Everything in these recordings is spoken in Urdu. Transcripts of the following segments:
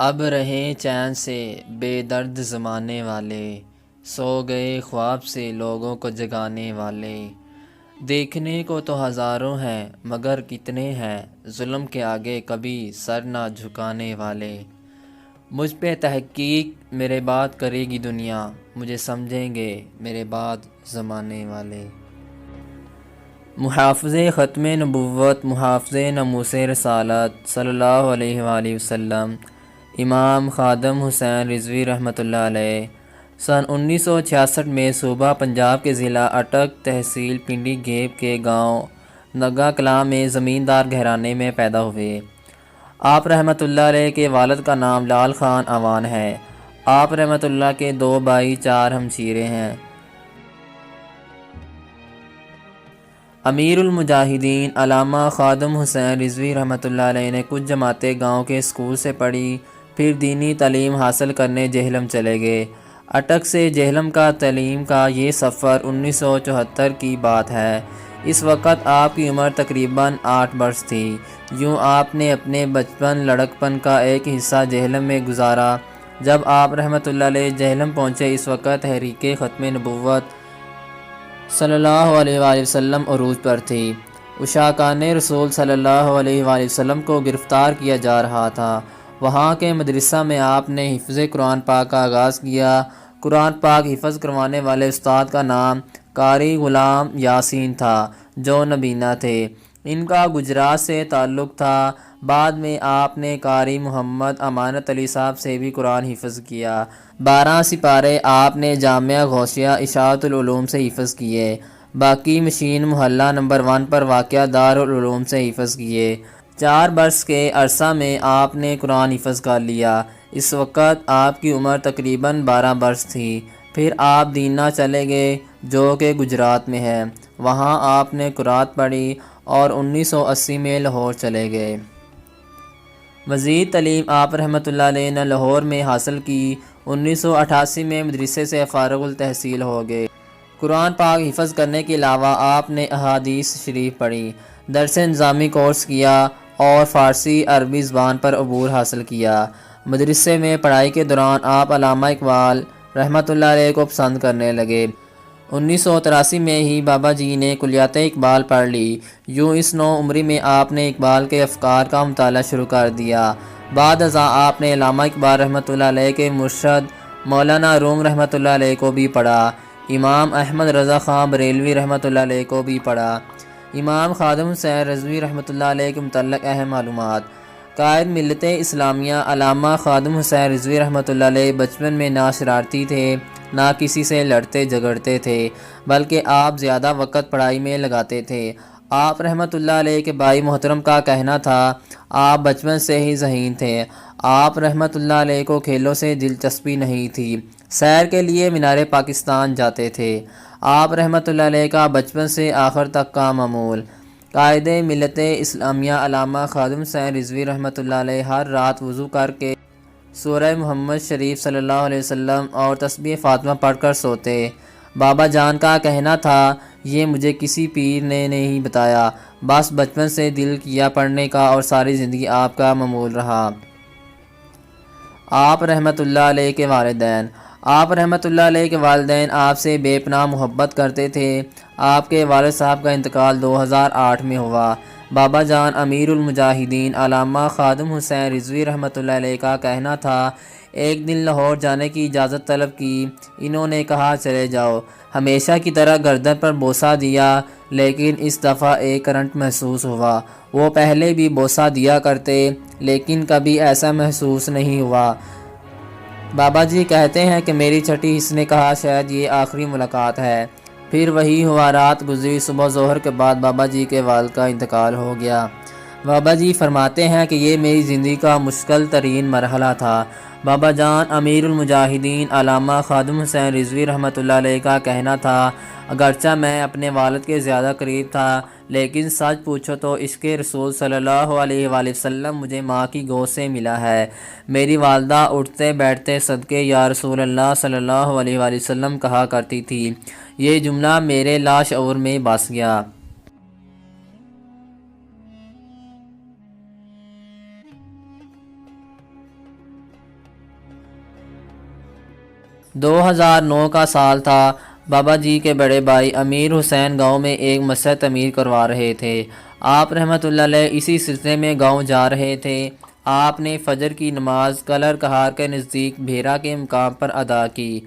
اب رہے چین سے بے درد زمانے والے، سو گئے خواب سے لوگوں کو جگانے والے۔ دیکھنے کو تو ہزاروں ہیں مگر کتنے ہیں ظلم کے آگے کبھی سر نہ جھکانے والے۔ مجھ پہ تحقیق میرے بات کرے گی دنیا، مجھے سمجھیں گے میرے بعد زمانے والے۔ محافظ ختم نبوت، محافظ ناموس رسالت صلی اللہ علیہ وآلہ وسلم، امام خادم حسین رضوی رحمۃ اللہ علیہ سن 1966 میں صوبہ پنجاب کے ضلع اٹک، تحصیل پنڈی گھیب کے گاؤں نگا کلاں میں زمیندار گھرانے میں پیدا ہوئے۔ آپ رحمۃ اللہ علیہ کے والد کا نام لال خان اعوان ہے۔ آپ رحمۃ اللہ کے 2 بھائی 4 ہمشیرے ہیں۔ امیر المجاہدین علامہ خادم حسین رضوی رحمۃ اللہ علیہ نے کچھ جماعتیں گاؤں کے اسکول سے پڑھی، پھر دینی تعلیم حاصل کرنے جہلم چلے گئے۔ اٹک سے جہلم کا تعلیم کا یہ سفر 1974 کی بات ہے۔ اس وقت آپ کی عمر تقریباً 8 برس تھی۔ یوں آپ نے اپنے بچپن لڑکپن کا ایک حصہ جہلم میں گزارا۔ جب آپ رحمۃ اللہ علیہ جہلم پہنچے اس وقت تحریک ختم نبوت صلی اللہ علیہ وآلہ وسلم عروج پر تھی۔ عشاقان رسول صلی اللہ علیہ وآلہ وسلم کو گرفتار کیا جا رہا تھا۔ وہاں کے مدرسہ میں آپ نے حفظ قرآن پاک کا آغاز کیا۔ قرآن پاک حفظ کروانے والے استاد کا نام قاری غلام یاسین تھا جو نبینا تھے۔ ان کا گجرات سے تعلق تھا۔ بعد میں آپ نے قاری محمد امانت علی صاحب سے بھی قرآن حفظ کیا۔ 12 سپارے آپ نے جامعہ غوثیہ اشاعت العلوم سے حفظ کیے۔ باقی مشین محلہ نمبر 1 پر واقع دارالعلوم سے حفظ کیے۔ 4 برس کے عرصہ میں آپ نے قرآن حفظ کر لیا۔ اس وقت آپ کی عمر تقریباً 12 برس تھی۔ پھر آپ دینا چلے گئے جو کہ گجرات میں ہے۔ وہاں آپ نے قرات پڑھی اور 1980 میں لاہور چلے گئے۔ مزید تعلیم آپ رحمۃ اللہ علیہ نے لاہور میں حاصل کی۔ 1988 میں مدرسے سے فارغ التحصیل ہو گئے۔ قرآن پاک حفظ کرنے کے علاوہ آپ نے احادیث شریف پڑھی، درس نظامی کورس کیا اور فارسی عربی زبان پر عبور حاصل کیا۔ مدرسے میں پڑھائی کے دوران آپ علامہ اقبال رحمۃ اللہ علیہ کو پسند کرنے لگے۔ 1983 میں ہی بابا جی نے کلیات اقبال پڑھ لی۔ یوں اس نو عمری میں آپ نے اقبال کے افکار کا مطالعہ شروع کر دیا۔ بعد ازاں آپ نے علامہ اقبال رحمۃ اللہ علیہ کے مرشد مولانا روم رحمۃ اللہ علیہ کو بھی پڑھا۔ امام احمد رضا خان بریلوی رحمۃ اللہ علیہ کو بھی پڑھا۔ امام خادم حسین رضوی رحمۃ اللہ علیہ کے متعلق اہم معلومات۔ قائد ملت اسلامیہ علامہ خادم حسین رضوی رحمۃ اللہ علیہ بچپن میں نہ شرارتی تھے، نہ کسی سے لڑتے جھگڑتے تھے، بلکہ آپ زیادہ وقت پڑھائی میں لگاتے تھے۔ آپ رحمۃ اللہ علیہ کے بھائی محترم کا کہنا تھا، آپ بچپن سے ہی ذہین تھے۔ آپ رحمۃ اللہ علیہ کو کھیلوں سے دلچسپی نہیں تھی، سیر کے لیے مینار پاکستان جاتے تھے۔ آپ رحمۃ اللہ علیہ کا بچپن سے آخر تک کا معمول۔ قائد ملت اسلامیہ علامہ خادم حسین رضوی رحمۃ اللہ علیہ ہر رات وضو کر کے سورہ محمد شریف صلی اللہ علیہ وسلم اور تسبیح فاطمہ پڑھ کر سوتے۔ بابا جان کا کہنا تھا، یہ مجھے کسی پیر نے نہیں بتایا، بس بچپن سے دل کیا پڑھنے کا اور ساری زندگی آپ کا معمول رہا۔ آپ رحمۃ اللہ علیہ کے والدین۔ آپ رحمۃ اللہ علیہ کے والدین آپ سے بے پناہ محبت کرتے تھے۔ آپ کے والد صاحب کا انتقال 2008 میں ہوا۔ بابا جان امیر المجاہدین علامہ خادم حسین رضوی رحمۃ اللہ علیہ کا کہنا تھا، ایک دن لاہور جانے کی اجازت طلب کی۔ انہوں نے کہا چلے جاؤ۔ ہمیشہ کی طرح گردن پر بوسہ دیا، لیکن اس دفعہ ایک کرنٹ محسوس ہوا۔ وہ پہلے بھی بوسہ دیا کرتے لیکن کبھی ایسا محسوس نہیں ہوا۔ بابا جی کہتے ہیں کہ میری چھٹی حص نے کہا شاید یہ آخری ملاقات ہے۔ پھر وہی ہوا، رات گزری، صبح ظہر کے بعد بابا جی کے والد کا انتقال ہو گیا۔ بابا جی فرماتے ہیں کہ یہ میری زندگی کا مشکل ترین مرحلہ تھا۔ بابا جان امیر المجاہدین علامہ خادم حسین رضوی رحمۃ اللہ علیہ کا کہنا تھا، اگرچہ میں اپنے والد کے زیادہ قریب تھا، لیکن سچ پوچھو تو عشق رسول صلی اللہ علیہ وآلہ وسلم مجھے ماں کی گود سے ملا ہے۔ میری والدہ اٹھتے بیٹھتے صدقے یا رسول اللہ صلی اللہ علیہ وآلہ وسلم کہا کرتی تھی۔ یہ جملہ میرے لاشعور میں بس گیا۔ 2009 کا سال تھا۔ بابا جی کے بڑے بھائی امیر حسین گاؤں میں ایک مسجد تعمیر کروا رہے تھے۔ آپ رحمۃ اللہ علیہ اسی سلسلے میں گاؤں جا رہے تھے۔ آپ نے فجر کی نماز کلر کہار کے نزدیک بھیرا کے مقام پر ادا کی۔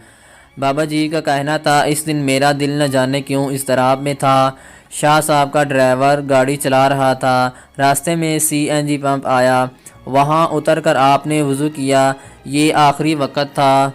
بابا جی کا کہنا تھا، اس دن میرا دل نہ جانے کیوں اضطراب میں تھا۔ شاہ صاحب کا ڈرائیور گاڑی چلا رہا تھا۔ راستے میں CNG پمپ آیا، وہاں اتر کر آپ نے وضو کیا۔ یہ آخری وقت تھا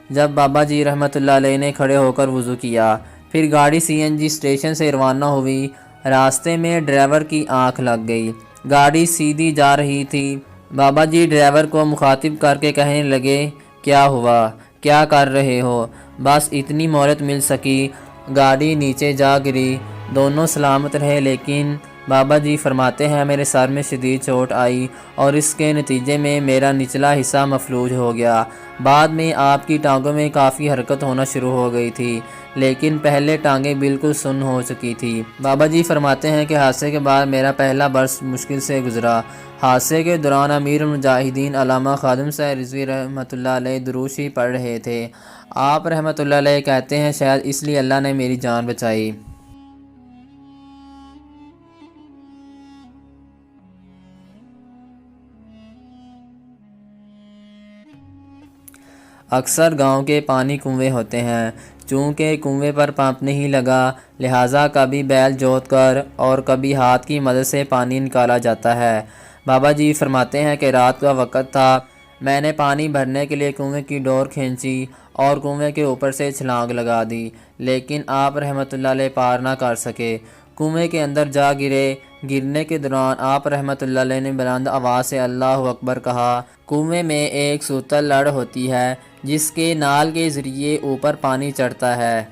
جب بابا جی رحمۃ اللہ علیہ نے کھڑے ہو کر وضو کیا۔ پھر گاڑی CNG اسٹیشن سے روانہ ہوئی۔ راستے میں ڈرائیور کی آنکھ لگ گئی، گاڑی سیدھی جا رہی تھی۔ بابا جی ڈرائیور کو مخاطب کر کے کہنے لگے، کیا ہوا، کیا کر رہے ہو؟ بس اتنی مہلت مل سکی، گاڑی نیچے جا گری، دونوں سلامت رہے، لیکن بابا جی فرماتے ہیں میرے سر میں شدید چوٹ آئی اور اس کے نتیجے میں میرا نچلا حصہ مفلوج ہو گیا۔ بعد میں آپ کی ٹانگوں میں کافی حرکت ہونا شروع ہو گئی تھی، لیکن پہلے ٹانگیں بالکل سن ہو چکی تھی۔ بابا جی فرماتے ہیں کہ حادثے کے بعد میرا پہلا برس مشکل سے گزرا۔ حادثے کے دوران امیر المجاہدین علامہ خادم صاحب رضوی رحمۃ اللہ علیہ درود شریف پڑھ رہے تھے۔ آپ رحمۃ اللہ علیہ کہتے ہیں، شاید اس لیے اللہ نے میری جان بچائی۔ اکثر گاؤں کے پانی کنویں ہوتے ہیں، چونکہ کنویں پر پمپ نہیں لگا، لہٰذا کبھی بیل جوت کر اور کبھی ہاتھ کی مدد سے پانی نکالا جاتا ہے۔ بابا جی فرماتے ہیں کہ رات کا وقت تھا، میں نے پانی بھرنے کے لیے کنویں کی ڈور کھینچی اور کنویں کے اوپر سے چھلانگ لگا دی، لیکن آپ رحمۃ اللہ علیہ پار نہ کر سکے، کنویں کے اندر جا گرے۔ گرنے کے دوران آپ رحمۃ اللہ علیہ نے بلند آواز سے اللہ اکبر کہا۔ کنویں میں ایک سوتل لڑ ہوتی ہے جس کے نال کے ذریعے اوپر پانی چڑھتا ہے۔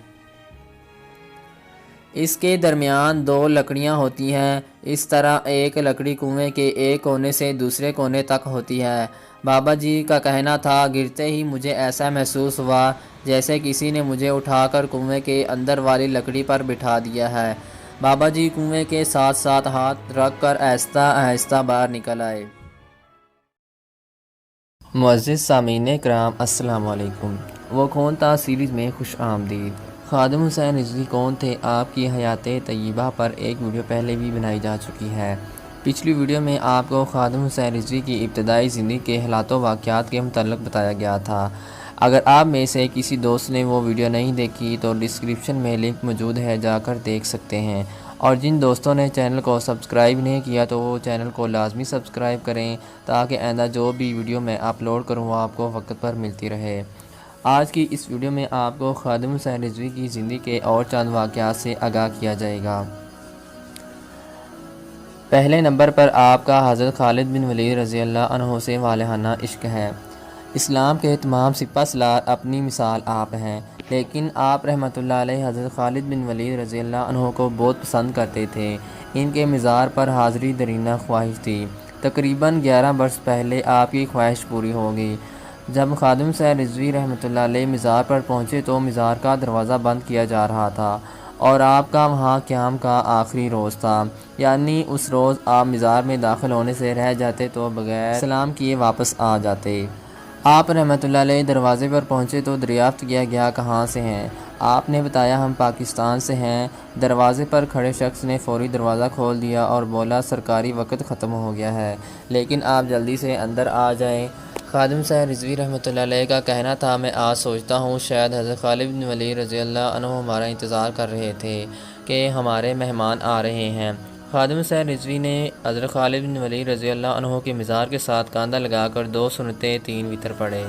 اس کے درمیان 2 لکڑیاں ہوتی ہیں، اس طرح ایک لکڑی کنویں کے ایک کونے سے دوسرے کونے تک ہوتی ہے۔ بابا جی کا کہنا تھا، گرتے ہی مجھے ایسا محسوس ہوا جیسے کسی نے مجھے اٹھا کر کنویں کے اندر والی لکڑی پر بٹھا دیا ہے۔ بابا جی کنویں کے ساتھ ساتھ ہاتھ رکھ کر آہستہ آہستہ باہر نکل آئے۔ معزز سامعین کرام، السلام علیکم۔ وہ کون تھا سیریز میں خوش آمدید۔ خادم حسین رضوی کون تھے؟ آپ کی حیات طیبہ پر ایک ویڈیو پہلے بھی بنائی جا چکی ہے۔ پچھلی ویڈیو میں آپ کو خادم حسین رضوی کی ابتدائی زندگی کے حالات و واقعات کے متعلق بتایا گیا تھا۔ اگر آپ میں سے کسی دوست نے وہ ویڈیو نہیں دیکھی تو ڈسکرپشن میں لنک موجود ہے، جا کر دیکھ سکتے ہیں، اور جن دوستوں نے چینل کو سبسکرائب نہیں کیا تو وہ چینل کو لازمی سبسکرائب کریں تاکہ آئندہ جو بھی ویڈیو میں اپلوڈ کروں وہ آپ کو وقت پر ملتی رہے۔ آج کی اس ویڈیو میں آپ کو خادم حسین رضوی کی زندگی کے اور چند واقعات سے آگاہ کیا جائے گا۔ پہلے نمبر پر آپ کا حضرت خالد بن ولید رضی اللہ عنہ سے والہانہ عشق ہے۔ اسلام کے تمام سپہ سالار اپنی مثال آپ ہیں، لیکن آپ رحمۃ اللہ علیہ حضرت خالد بن ولید رضی اللہ عنہ کو بہت پسند کرتے تھے۔ ان کے مزار پر حاضری درینہ خواہش تھی۔ تقریباً 11 برس پہلے آپ کی خواہش پوری ہو گئی۔ جب خادم صاحب رضوی رحمۃ اللہ علیہ مزار پر پہنچے تو مزار کا دروازہ بند کیا جا رہا تھا اور آپ کا وہاں قیام کا آخری روز تھا، یعنی اس روز آپ مزار میں داخل ہونے سے رہ جاتے تو بغیر سلام کیے واپس آ جاتے۔ آپ رحمۃ اللہ علیہ دروازے پر پہنچے تو دریافت کیا گیا، کہاں سے ہیں؟ آپ نے بتایا، ہم پاکستان سے ہیں۔ دروازے پر کھڑے شخص نے فوری دروازہ کھول دیا اور بولا، سرکاری وقت ختم ہو گیا ہے، لیکن آپ جلدی سے اندر آ جائیں۔ خادم صاحب رضوی رحمۃ اللہ علیہ کا کہنا تھا، میں آج سوچتا ہوں شاید حضرت خالد بن ولید رضی اللہ عنہ ہمارا انتظار کر رہے تھے کہ ہمارے مہمان آ رہے ہیں۔ خادم صاحب رضوی نے حضرت خالد بن ولید رضی اللہ عنہ کے مزار کے ساتھ کاندھا لگا کر 2 سنتیں 3 وتر پڑھے۔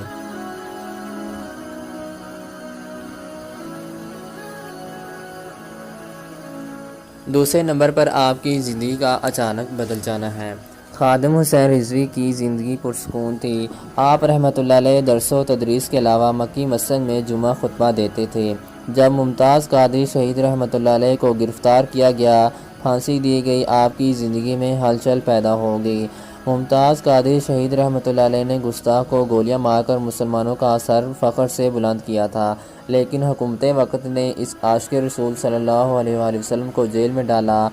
دوسرے نمبر پر آپ کی زندگی کا اچانک بدل جانا ہے۔ خادم حسین رضوی کی زندگی پرسکون تھی۔ آپ رحمۃ اللہ علیہ درس و تدریس کے علاوہ مکی مسجد میں جمعہ خطبہ دیتے تھے۔ جب ممتاز قادری شہید رحمۃ اللہ علیہ کو گرفتار کیا گیا، پھانسی دی گئی، آپ کی زندگی میں ہلچل پیدا ہو گئی۔ ممتاز قادری شہید رحمۃ اللہ علیہ نے گستاخ کو گولیاں مار کر مسلمانوں کا سر فخر سے بلند کیا تھا، لیکن حکومت وقت نے اس عاشق رسول صلی اللہ علیہ وآلہ وسلم کو جیل میں ڈالا۔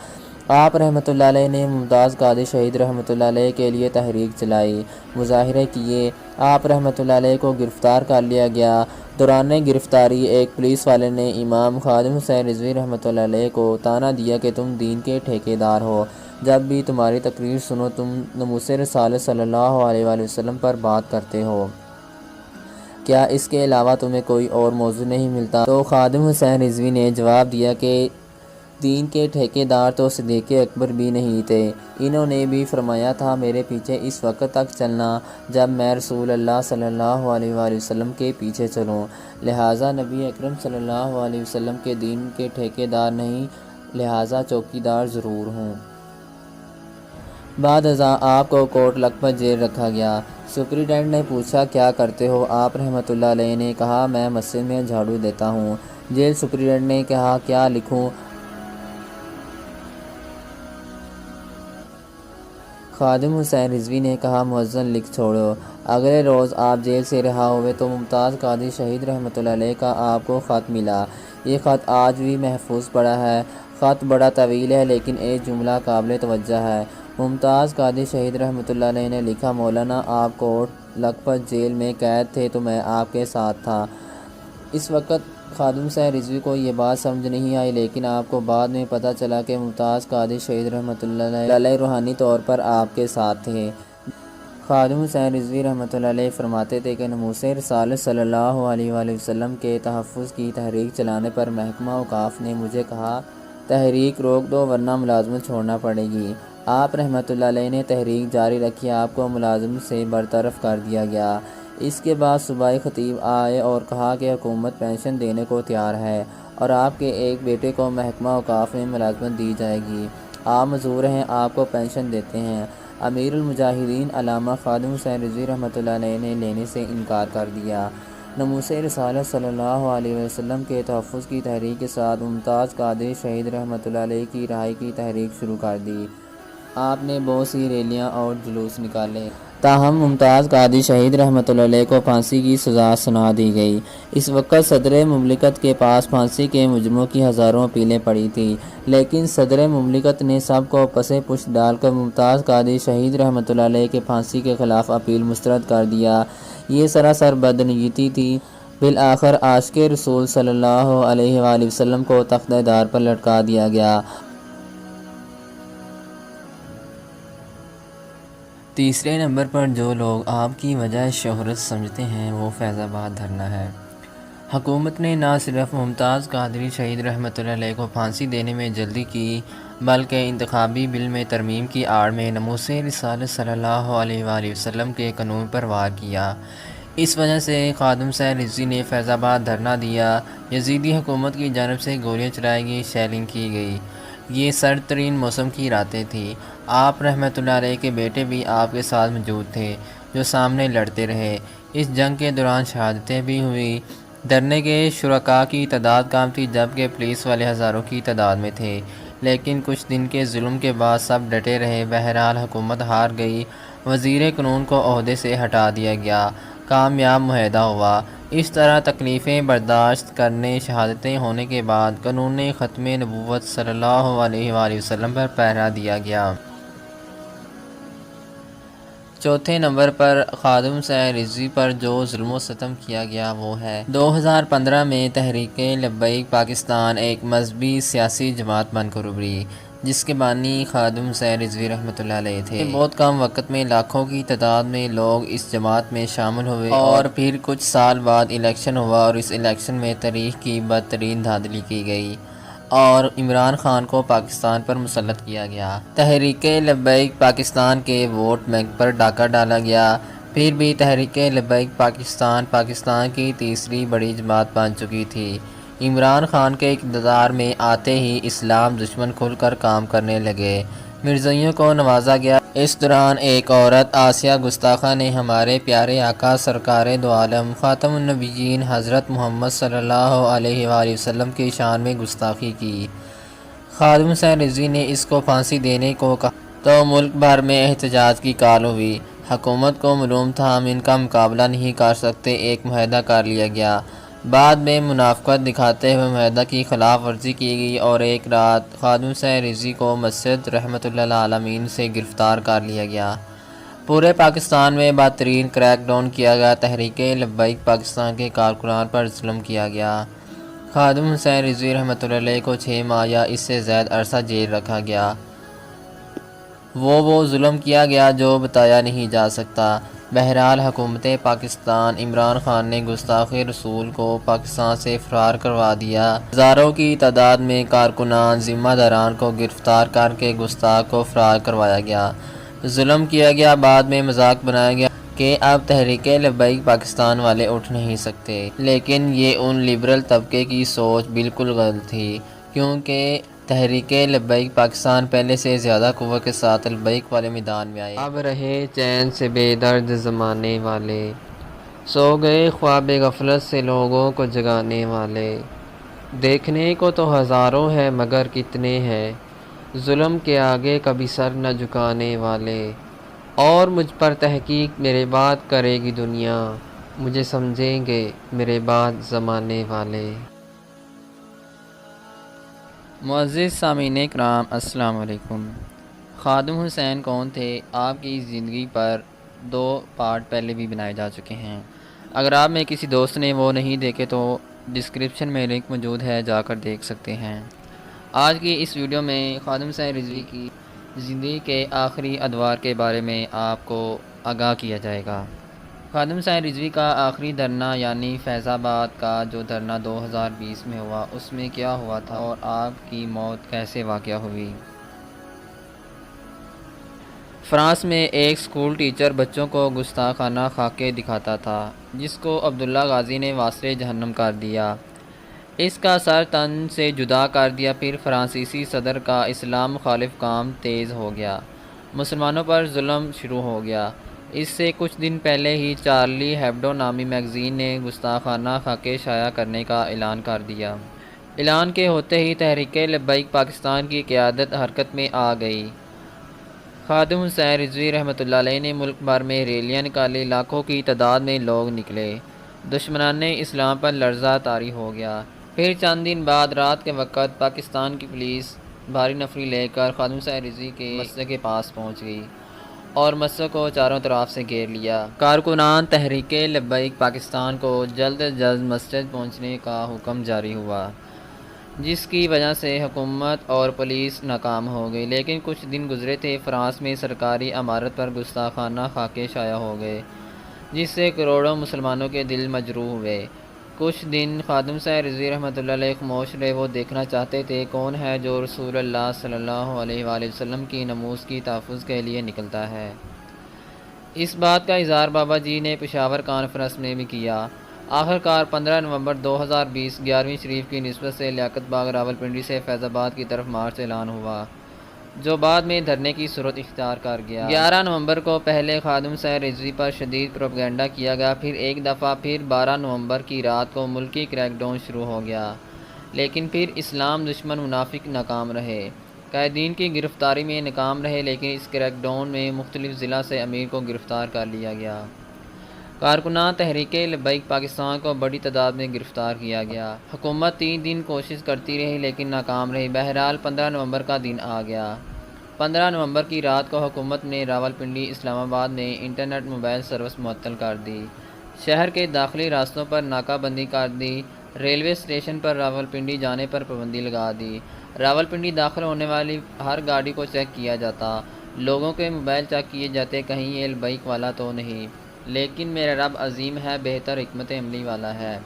آپ رحمۃ اللہ علیہ نے ممتاز قادری شہید رحمۃ اللہ علیہ کے لیے تحریک چلائی، مظاہرے کیے۔ آپ رحمۃ اللہ علیہ کو گرفتار کر لیا گیا۔ دوران گرفتاری ایک پولیس والے نے امام خادم حسین رضوی رحمۃ اللہ علیہ کو طعنہ دیا کہ تم دین کے ٹھیکیدار ہو، جب بھی تمہاری تقریر سنو تم ناموس رسالت صلی اللہ علیہ وآلہ وسلم پر بات کرتے ہو، کیا اس کے علاوہ تمہیں کوئی اور موضوع نہیں ملتا؟ تو خادم حسین رضوی نے جواب دیا کہ دین کے ٹھیکیدار تو صدیق اکبر بھی نہیں تھے، انہوں نے بھی فرمایا تھا میرے پیچھے اس وقت تک چلنا جب میں رسول اللہ صلی اللہ علیہ وآلہ وسلم کے پیچھے چلوں، لہٰذا نبی اکرم صلی اللہ علیہ وسلم کے دین کے ٹھیکیدار نہیں، لہٰذا چوکیدار ضرور ہوں۔ بعد ازاں آپ کو کوٹ لکھپت جیل رکھا گیا۔ سپرنٹینڈنٹ نے پوچھا کیا کرتے ہو؟ آپ رحمۃ اللہ علیہ نے کہا میں مسجد میں جھاڑو دیتا ہوں۔ جیل سپرنٹینڈنٹ نے کہا کیا لکھوں؟ خادم حسین رضوی نے کہا مؤذن لکھ چھوڑو۔ اگلے روز آپ جیل سے رہا ہوئے تو ممتاز قادری شہید رحمۃ اللہ علیہ کا آپ کو خط ملا۔ یہ خط آج بھی محفوظ پڑا ہے۔ خط بڑا طویل ہے لیکن ایک جملہ قابل توجہ ہے۔ ممتاز قادری شہید رحمۃ اللہ علیہ نے لکھا مولانا آپ کوٹ لکھپت جیل میں قید تھے تو میں آپ کے ساتھ تھا۔ اس وقت خادم حسین رضوی کو یہ بات سمجھ نہیں آئی، لیکن آپ کو بعد میں پتہ چلا کہ ممتاز قادری شہید رحمۃ اللہ علیہ روحانی طور پر آپ کے ساتھ تھے۔ خادم حسین رضوی رحمۃ اللہ علیہ فرماتے تھے کہ ناموس رسالت صلی اللہ علیہ وآلہ وسلم کے تحفظ کی تحریک چلانے پر محکمہ اوقاف نے مجھے کہا تحریک روک دو ورنہ ملازمت چھوڑنا پڑے گی۔ آپ رحمۃ اللہ علیہ نے تحریک جاری رکھی، آپ کو ملازمت سے برطرف کر دیا گیا۔ اس کے بعد صوبائی خطیب آئے اور کہا کہ حکومت پینشن دینے کو تیار ہے اور آپ کے ایک بیٹے کو محکمہ اوقاف میں ملازمت دی جائے گی، آپ معذور ہیں، آپ کو پینشن دیتے ہیں۔ امیر المجاہدین علامہ خادم حسین رضوی رحمۃ اللہ علیہ نے لینے سے انکار کر دیا۔ ناموس رسالت صلی اللہ علیہ وسلم کے تحفظ کی تحریک کے ساتھ ممتاز قادری شہید رحمۃ اللہ علیہ کی رہائی کی تحریک شروع کر دی۔ آپ نے بہت سی ریلیاں اور جلوس نکالے، تاہم ممتاز قادری شہید رحمۃ اللہ علیہ کو پھانسی کی سزا سنا دی گئی۔ اس وقت صدر مملکت کے پاس پھانسی کے مجرموں کی ہزاروں اپیلیں پڑی تھیں، لیکن صدر مملکت نے سب کو پسِ پشت ڈال کر ممتاز قادری شہید رحمۃ اللہ علیہ کے پھانسی کے خلاف اپیل مسترد کر دیا۔ یہ سراسر بدنیتی تھی۔ بالآخر عاشق رسول صلی اللہ علیہ وآلہ وسلم کو تختہ دار پر لٹکا دیا گیا۔ تیسرے نمبر پر جو لوگ آپ کی وجہ شہرت سمجھتے ہیں وہ فیض آباد دھرنا ہے۔ حکومت نے نہ صرف ممتاز قادری شہید رحمۃ اللہ علیہ کو پھانسی دینے میں جلدی کی بلکہ انتخابی بل میں ترمیم کی آڑ میں ناموس رسالت صلی اللہ علیہ وآلہ وسلم کے قانون پر وار کیا۔ اس وجہ سے خادم حسین رضوی نے فیض آباد دھرنا دیا۔ یزیدی حکومت کی جانب سے گولیاں چلائی گئیں، شیلنگ کی گئی۔ یہ سرد ترین موسم کی راتیں تھیں۔ آپ رحمۃ اللہ علیہ کے بیٹے بھی آپ کے ساتھ موجود تھے جو سامنے لڑتے رہے۔ اس جنگ کے دوران شہادتیں بھی ہوئیں۔ دھرنے کے شرکاء کی تعداد کم تھی جبکہ پولیس والے ہزاروں کی تعداد میں تھے، لیکن کچھ دن کے ظلم کے بعد سب ڈٹے رہے۔ بہرحال حکومت ہار گئی، وزیر قانون کو عہدے سے ہٹا دیا گیا، کامیاب معاہدہ ہوا۔ اس طرح تکلیفیں برداشت کرنے، شہادتیں ہونے کے بعد قانون ختم نبوت صلی اللہ علیہ وآلہ وسلم پر پہرا دیا گیا۔ چوتھے نمبر پر خادم حسین رضوی پر جو ظلم و ستم کیا گیا وہ ہے 2015 میں تحریک لبیک پاکستان ایک مذہبی سیاسی جماعت بن کر ابھری جس کے بانی خادم حسین رضوی رحمۃ اللہ علیہ تھے۔ بہت کم وقت میں لاکھوں کی تعداد میں لوگ اس جماعت میں شامل ہوئے اور پھر کچھ سال بعد الیکشن ہوا اور اس الیکشن میں تاریخ کی بدترین دھاندلی کی گئی اور عمران خان کو پاکستان پر مسلط کیا گیا۔ تحریک لبیک پاکستان کے ووٹ بینک پر ڈاکہ ڈالا گیا۔ پھر بھی تحریک لبیک پاکستان کی تیسری بڑی جماعت بن چکی تھی۔ عمران خان کے اقتدار میں آتے ہی اسلام دشمن کھل کر کام کرنے لگے، مرزائیوں کو نوازا گیا۔ اس دوران ایک عورت آسیہ گستاخہ نے ہمارے پیارے آقا سرکار دو عالم خاتم النبیین حضرت محمد صلی اللہ علیہ وآلہ وسلم کی شان میں گستاخی کی۔ خادم حسین رضوی نے اس کو پھانسی دینے کو کہا تو ملک بھر میں احتجاج کی کال ہوئی۔ حکومت کو معلوم تھا ہم ان کا مقابلہ نہیں کر سکتے، ایک معاہدہ کر لیا گیا۔ بعد میں منافقت دکھاتے ہوئے معاہدہ کی خلاف ورزی کی گئی اور ایک رات خادم حسین رضوی کو مسجد رحمۃ اللہ علیہ سے گرفتار کر لیا گیا۔ پورے پاکستان میں بدترین کریک ڈاؤن کیا گیا۔ تحریک لبیک پاکستان کے کارکنان پر ظلم کیا گیا۔ خادم حسین رضوی رحمۃ اللہ علیہ کو 6 ماہ یا اس سے زائد عرصہ جیل رکھا گیا۔ وہ ظلم کیا گیا جو بتایا نہیں جا سکتا۔ بہرحال حکومت پاکستان عمران خان نے گستاخی رسول کو پاکستان سے فرار کروا دیا۔ ہزاروں کی تعداد میں کارکنان ذمہ داران کو گرفتار کر کے گستاخ کو فرار کروایا گیا، ظلم کیا گیا۔ بعد میں مذاق بنایا گیا کہ اب تحریک لبیک پاکستان والے اٹھ نہیں سکتے، لیکن یہ ان لبرل طبقے کی سوچ بالکل غلط تھی، کیونکہ تحریک لبیک پاکستان پہلے سے زیادہ قوت کے ساتھ لبیک والے میدان میں آئے۔ اب رہے چین سے بے درد زمانے والے، سو گئے خواب غفلت سے لوگوں کو جگانے والے۔ دیکھنے کو تو ہزاروں ہیں مگر کتنے ہیں ظلم کے آگے کبھی سر نہ جھکانے والے۔ اور مجھ پر تحقیق میرے بعد کرے گی دنیا، مجھے سمجھیں گے میرے بعد زمانے والے۔ معزز سامعین کرام، السلام علیکم۔ خادم حسین کون تھے؟ آپ کی زندگی پر 2 پارٹ پہلے بھی بنائے جا چکے ہیں۔ اگر آپ میں کسی دوست نے وہ نہیں دیکھے تو ڈسکرپشن میں لنک موجود ہے، جا کر دیکھ سکتے ہیں۔ آج کی اس ویڈیو میں خادم حسین رضوی کی زندگی کے آخری ادوار کے بارے میں آپ کو آگاہ کیا جائے گا۔ خادم حسین رضوی کا آخری دھرنا یعنی فیض آباد کا جو دھرنا 2020 میں ہوا، اس میں کیا ہوا تھا اور آپ کی موت کیسے واقع ہوئی؟ فرانس میں ایک سکول ٹیچر بچوں کو گستاخانہ خاکے دکھاتا تھا، جس کو عبداللہ غازی نے واصل جہنم کر دیا، اس کا سر تن سے جدا کر دیا۔ پھر فرانسیسی صدر کا اسلام مخالف کام تیز ہو گیا، مسلمانوں پر ظلم شروع ہو گیا۔ اس سے کچھ دن پہلے ہی چارلی ہیبڈو نامی میگزین نے گستاخانہ خاکے شائع کرنے کا اعلان کر دیا۔ اعلان کے ہوتے ہی تحریک لبیک پاکستان کی قیادت حرکت میں آ گئی۔ خادم حسین رضوی رحمۃ اللہ علیہ نے ملک بھر میں ریلیاں نکالی، لاکھوں کی تعداد میں لوگ نکلے، دشمنان اسلام پر لرزہ طاری ہو گیا۔ پھر چند دن بعد رات کے وقت پاکستان کی پولیس بھاری نفری لے کر خادم حسین رضوی کے مسجد کے پاس پہنچ گئی اور مسجد کو چاروں طرف سے گھیر لیا۔ کارکنان تحریک لبیک پاکستان کو جلد از جلد مسجد پہنچنے کا حکم جاری ہوا، جس کی وجہ سے حکومت اور پولیس ناکام ہو گئی۔ لیکن کچھ دن گزرے تھے، فرانس میں سرکاری عمارت پر گستاخانہ خاکے شائع ہو گئے، جس سے کروڑوں مسلمانوں کے دل مجروح ہوئے۔ کچھ دن خادم حسین رضوی رحمۃ اللہ علیہ خاموش رہے۔ وہ دیکھنا چاہتے تھے کون ہے جو رسول اللہ صلی اللہ علیہ وآلہ وسلم کی ناموس کی تحفظ کے لیے نکلتا ہے۔ اس بات کا اظہار بابا جی نے پشاور کانفرنس میں بھی کیا۔ آخرکار 15 نومبر 2020 11ویں شریف کی نسبت سے لیاقت باغ راولپنڈی سے فیض آباد کی طرف مارچ اعلان ہوا، جو بعد میں دھرنے کی صورت اختیار کر گیا۔ 11 نومبر کو پہلے خادم حسین رضوی پر شدید پروپیگنڈا کیا گیا، پھر ایک دفعہ، پھر 12 نومبر کی رات کو ملکی کریک ڈاؤن شروع ہو گیا۔ لیکن پھر اسلام دشمن منافق ناکام رہے، قائدین کی گرفتاری میں ناکام رہے، لیکن اس کریک ڈاؤن میں مختلف ضلع سے امیر کو گرفتار کر لیا گیا۔ کارکنان تحریک لبیک پاکستان کو بڑی تعداد میں گرفتار کیا گیا۔ حکومت 3 دن کوشش کرتی رہی لیکن ناکام رہی۔ بہرحال 15 نومبر کا دن آ گیا۔ 15 نومبر کی رات کو حکومت نے راولپنڈی، اسلام آباد میں انٹرنیٹ موبائل سروس معطل کر دی، شہر کے داخلی راستوں پر ناکہ بندی کر دی، ریلوے اسٹیشن پر راولپنڈی جانے پر پابندی لگا دی، راولپنڈی داخل ہونے والی ہر گاڑی کو چیک کیا جاتا، لوگوں کے موبائل چیک کیے جاتے، کہیں یہ لبیک والا تو نہیں، لیکن میرا رب عظیم ہے، بہتر حکمت عملی والا ہے۔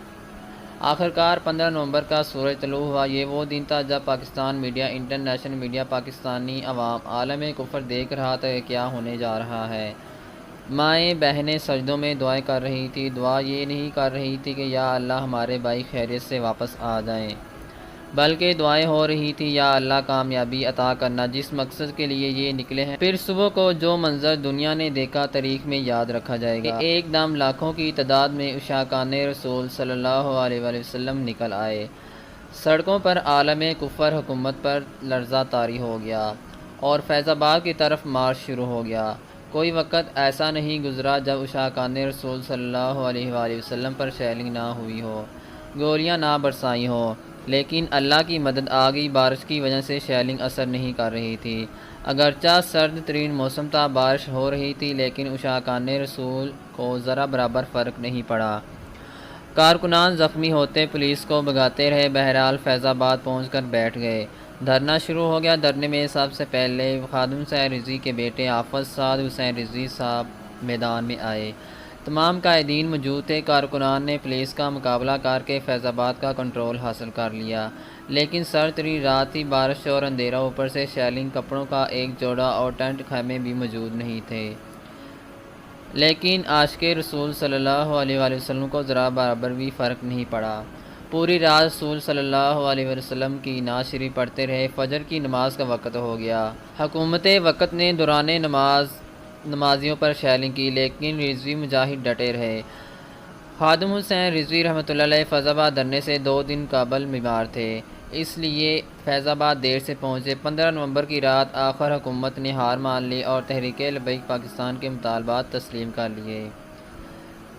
آخرکار 15 نومبر کا سورج طلوع ہوا۔ یہ وہ دن تھا جب Pakistan media, international media, Pakistani عوام، عالم کفر دیکھ رہا تھا کہ کیا ہونے جا رہا ہے۔ مائیں بہنیں سجدوں میں دعائیں کر رہی تھی، دعا یہ نہیں کر رہی تھی کہ یا اللہ ہمارے بھائی خیریت سے واپس آ جائیں، بلکہ دعائیں ہو رہی تھی یا اللہ کامیابی عطا کرنا جس مقصد کے لیے یہ نکلے ہیں۔ پھر صبح کو جو منظر دنیا نے دیکھا تاریخ میں یاد رکھا جائے گا کہ ایک دم لاکھوں کی تعداد میں عشاقان رسول صلی اللہ علیہ وآلہ وسلم نکل آئے۔ سڑکوں پر عالم کفر حکومت پر لرزہ طاری ہو گیا اور فیض آباد کی طرف مارچ شروع ہو گیا۔ کوئی وقت ایسا نہیں گزرا جب عشاقان رسول صلی اللہ علیہ وآلہ وسلم پر شیلنگ نہ ہوئی ہو۔ گولیاں نہ برسائی ہوں، لیکن اللہ کی مدد آ گئی۔ بارش کی وجہ سے شیلنگ اثر نہیں کر رہی تھی۔ اگرچہ سرد ترین موسم تھا، بارش ہو رہی تھی، لیکن عشاقان رسول کو ذرا برابر فرق نہیں پڑا۔ کارکنان زخمی ہوتے پولیس کو بھگاتے رہے۔ بہرحال فیض آباد پہنچ کر بیٹھ گئے۔ دھرنا شروع ہو گیا۔ دھرنے میں سب سے پہلے خادم حسین رضوی کے بیٹے حافظ سعد حسین رضوی صاحب میدان میں آئے۔ تمام قائدین موجود تھے۔ کارکنان نے پولیس کا مقابلہ کر کے فیض آباد کا کنٹرول حاصل کر لیا، لیکن سرد ترین رات تھی، بارش اور اندھیرا، اوپر سے شیلنگ، کپڑوں کا ایک جوڑا اور ٹینٹ خیمے بھی موجود نہیں تھے۔ لیکن عاشق رسول صلی اللہ علیہ وآلہ وسلم کو ذرا برابر بھی فرق نہیں پڑا۔ پوری رات رسول صلی اللہ علیہ وآلہ وسلم کی نعت شریف پڑھتے رہے۔ فجر کی نماز کا وقت ہو گیا۔ حکومت وقت نے دوران نماز نمازیوں پر شیلنگ کی، لیکن رضوی مجاہد ڈٹے رہے۔ خادم حسین رضوی رحمۃ اللہ علیہ فیض آباد دھرنے سے 2 دن قبل بیمار تھے، اس لیے فیض آباد دیر سے پہنچے۔ 15 نومبر کی رات آخر حکومت نے ہار مان لی اور تحریک لبیک پاکستان کے مطالبات تسلیم کر لیے۔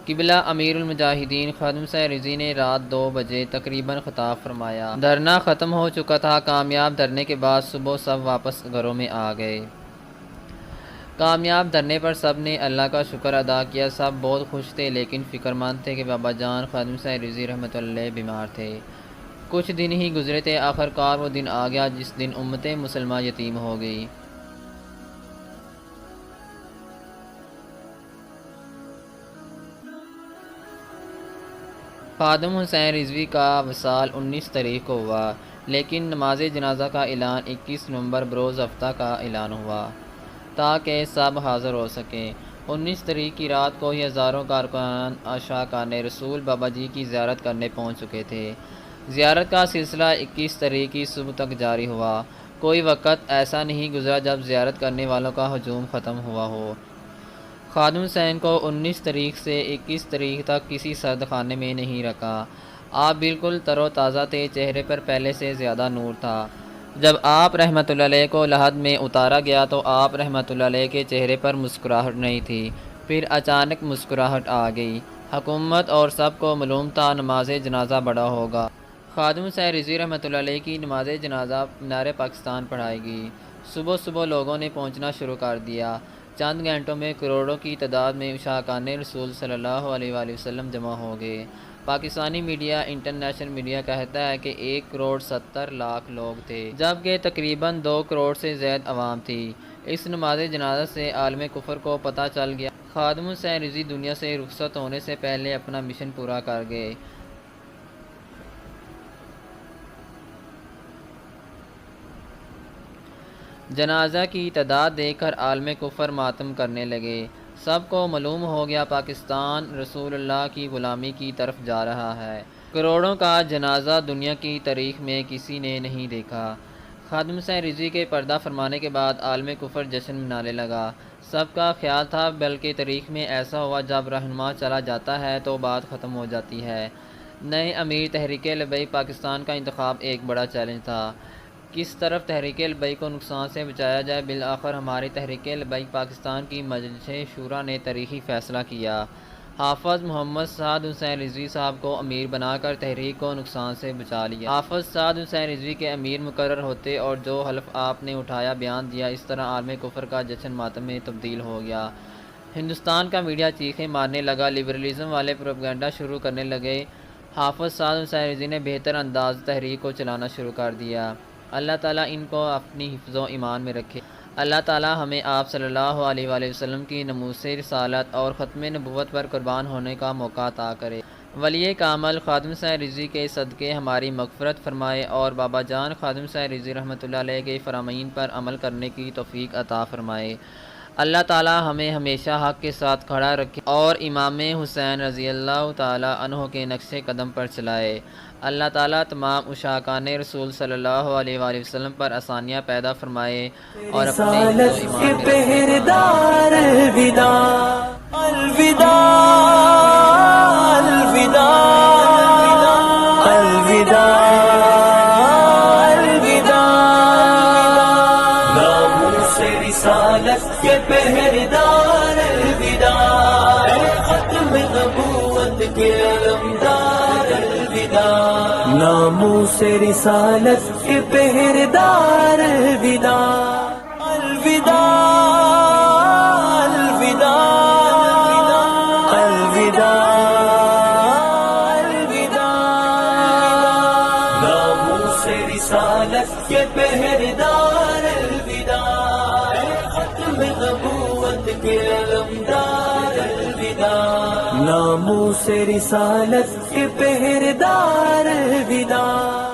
قبلہ امیر المجاہدین خادم حسین رضوی نے رات 2 بجے تقریباً خطاب فرمایا۔ دھرنا ختم ہو چکا تھا۔ کامیاب دھرنے کے بعد صبح سب واپس گھروں میں آ گئے۔ کامیاب دھرنے پر سب نے اللہ کا شکر ادا کیا۔ سب بہت خوش تھے، لیکن فکر مند تھے کہ بابا جان خادم حسین رضوی رحمۃ اللہ علیہ بیمار تھے۔ کچھ دن ہی گزرے تھے، آخرکار وہ دن آ گیا جس دن امت مسلمہ یتیم ہو گئی۔ خادم حسین رضوی کا وصال 19 تاریخ کو ہوا، لیکن نماز جنازہ کا اعلان 21 نومبر بروز ہفتہ کا اعلان ہوا تاکہ سب حاضر ہو سکیں۔ 19 تاریخ کی رات کو ہی ہزاروں کارکنان عاشقان رسول بابا جی کی زیارت کرنے پہنچ چکے تھے۔ زیارت کا سلسلہ 21 تاریخ کی صبح تک جاری ہوا۔ کوئی وقت ایسا نہیں گزرا جب زیارت کرنے والوں کا ہجوم ختم ہوا ہو۔ خادم حسین کو 19 تاریخ سے 21 تاریخ تک کسی سرد خانے میں نہیں رکھا۔ آپ بالکل تر و تازہ تھے، چہرے پر پہلے سے زیادہ نور تھا۔ جب آپ رحمۃ اللہ علیہ کو لحد میں اتارا گیا تو آپ رحمۃ اللہ علیہ کے چہرے پر مسکراہٹ نہیں تھی، پھر اچانک مسکراہٹ آ گئی۔ حکومت اور سب کو معلوم تھا نماز جنازہ بڑا ہوگا۔ خادم حسین رضوی رحمۃ اللہ علیہ کی نماز جنازہ مینار پاکستان پڑھائی گئی۔ صبح صبح لوگوں نے پہنچنا شروع کر دیا۔ چند گھنٹوں میں کروڑوں کی تعداد میں عاشقان رسول صلی اللہ علیہ وآلہ وسلم جمع ہو گئے۔ پاکستانی میڈیا، انٹرنیشنل میڈیا کہتا ہے کہ 1,70,00,000 لوگ تھے، جبکہ تقریباً 2 کروڑ سے زائد عوام تھی۔ اس نماز جنازہ سے عالم کفر کو پتہ چل گیا خادم حسین رضوی دنیا سے رخصت ہونے سے پہلے اپنا مشن پورا کر گئے۔ جنازہ کی تعداد دیکھ کر عالم کفر ماتم کرنے لگے۔ سب کو معلوم ہو گیا پاکستان رسول اللہ کی غلامی کی طرف جا رہا ہے۔ کروڑوں کا جنازہ دنیا کی تاریخ میں کسی نے نہیں دیکھا۔ خادم حسین رضوی کے پردہ فرمانے کے بعد عالم کفر جشن منانے لگا۔ سب کا خیال تھا بلکہ تاریخ میں ایسا ہوا جب رہنما چلا جاتا ہے تو بات ختم ہو جاتی ہے۔ نئے امیر تحریک لبیک پاکستان کا انتخاب ایک بڑا چیلنج تھا۔ کس طرف تحریک لبیک کو نقصان سے بچایا جائے؟ بالآخر ہماری تحریک لبیک پاکستان کی مجلس شورا نے تاریخی فیصلہ کیا۔ حافظ محمد سعد حسین رضوی صاحب کو امیر بنا کر تحریک کو نقصان سے بچا لیا۔ حافظ سعد حسین رضوی کے امیر مقرر ہوتے اور جو حلف آپ نے اٹھایا، بیان دیا، اس طرح عالم کفر کا جشن ماتم میں تبدیل ہو گیا۔ ہندوستان کا میڈیا چیخیں مارنے لگا، لبرلزم والے پروپیگنڈا شروع کرنے لگے۔ حافظ سعد حسین رضوی نے بہتر انداز تحریک کو چلانا شروع کر دیا۔ اللہ تعالیٰ ان کو اپنی حفظ و ایمان میں رکھے۔ اللہ تعالیٰ ہمیں آپ صلی اللہ علیہ وآلہ وسلم کی ناموس رسالت اور ختم نبوت پر قربان ہونے کا موقع عطا کرے۔ ولی کامل خادم حسین رضوی کے صدقے ہماری مغفرت فرمائے اور بابا جان خادم حسین رضوی رحمۃ اللہ علیہ کے فرامین پر عمل کرنے کی توفیق عطا فرمائے۔ اللہ تعالیٰ ہمیں ہمیشہ حق کے ساتھ کھڑا رکھے اور امام حسین رضی اللہ تعالیٰ عنہ کے نقش قدم پر چلائے۔ اللہ تعالیٰ تمام عاشقان رسول صلی اللہ علیہ وآلہ وسلم پر آسانیاں پیدا فرمائے اور اپنے حفظ و ایمان میں رکھے۔ الوداع الوداع الوداع الوداع ناموس رسالت کے پہرےدار الوداع، ختم نبوت کے علمدار الوداع۔ الوداع، ناموس رسالت کے پہرےدار الوداع، الوداع الوداع الوداع الوداع، ناموس رسالت کے پہرےدار الوداع، ختم نبوت کے علمدار الوداع، ناموس رسالت کے پہرےدار الوداع۔